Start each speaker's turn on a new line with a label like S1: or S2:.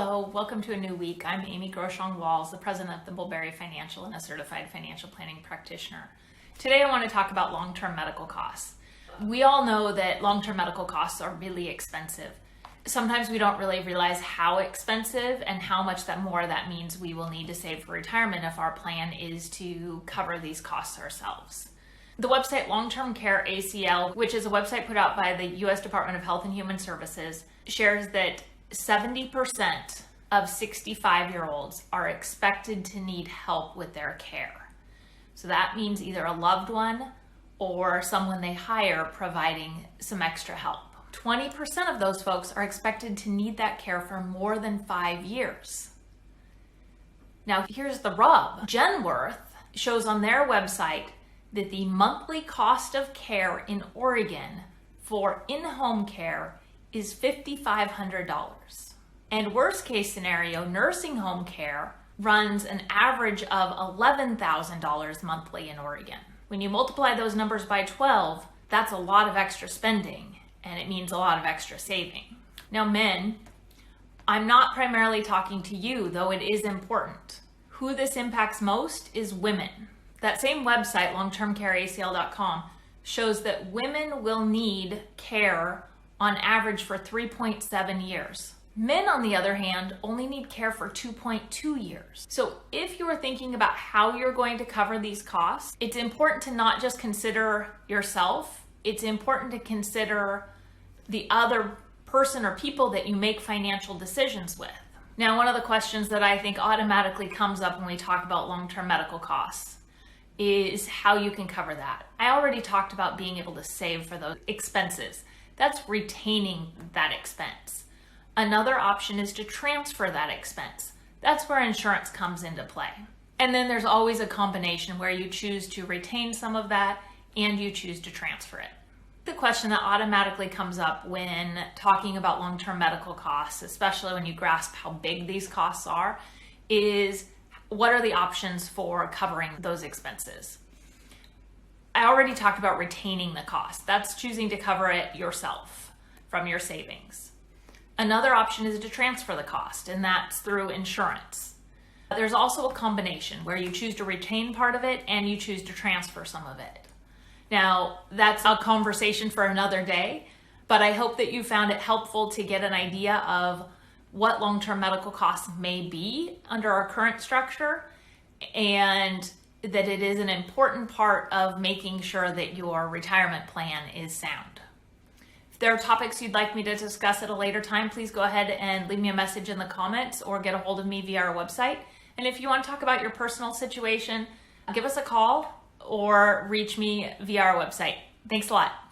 S1: Hello, welcome to a new week. I'm Amy Groshong-Walls, the president of Thimbleberry Financial and a certified financial planning practitioner. Today I want to talk about long-term medical costs. We all know that long-term medical costs are really expensive. Sometimes we don't really realize how expensive and how much more that means we will need to save for retirement if our plan is to cover these costs ourselves. The website Long-Term Care ACL, which is a website put out by the U.S. Department of Health and Human Services, shares that 70% of 65-year-olds are expected to need help with their care. So that means either a loved one or someone they hire providing some extra help. 20% of those folks are expected to need that care for more than 5 years. Now here's the rub. Genworth shows on their website that the monthly cost of care in Oregon for in-home care is $5,500. And worst case scenario, nursing home care runs an average of $11,000 monthly in Oregon. When you multiply those numbers by 12, that's a lot of extra spending, and it means a lot of extra saving. Now men, I'm not primarily talking to you, though it is important. Who this impacts most is women. That same website, longtermcareacl.com, shows that women will need care on average for 3.7 years. Men, on the other hand, only need care for 2.2 years. So if you are thinking about how you're going to cover these costs, it's important to not just consider yourself, it's important to consider the other person or people that you make financial decisions with. Now, one of the questions that I think automatically comes up when we talk about long-term medical costs is how you can cover that. I already talked about being able to save for those expenses. That's retaining that expense. Another option is to transfer that expense. That's where insurance comes into play. And then there's always a combination where you choose to retain some of that and you choose to transfer it. The question that automatically comes up when talking about long-term medical costs, especially when you grasp how big these costs are, is what are the options for covering those expenses? I already talked about retaining the cost. That's choosing to cover it yourself from your savings. Another option is to transfer the cost, and that's through insurance. There's also a combination where you choose to retain part of it and you choose to transfer some of it. Now, that's a conversation for another day, but I hope that you found it helpful to get an idea of what long-term medical costs may be under our current structure, and that it is an important part of making sure that your retirement plan is sound. If there are topics you'd like me to discuss at a later time, please go ahead and leave me a message in the comments or get a hold of me via our website. And if you want to talk about your personal situation, give us a call or reach me via our website. Thanks a lot.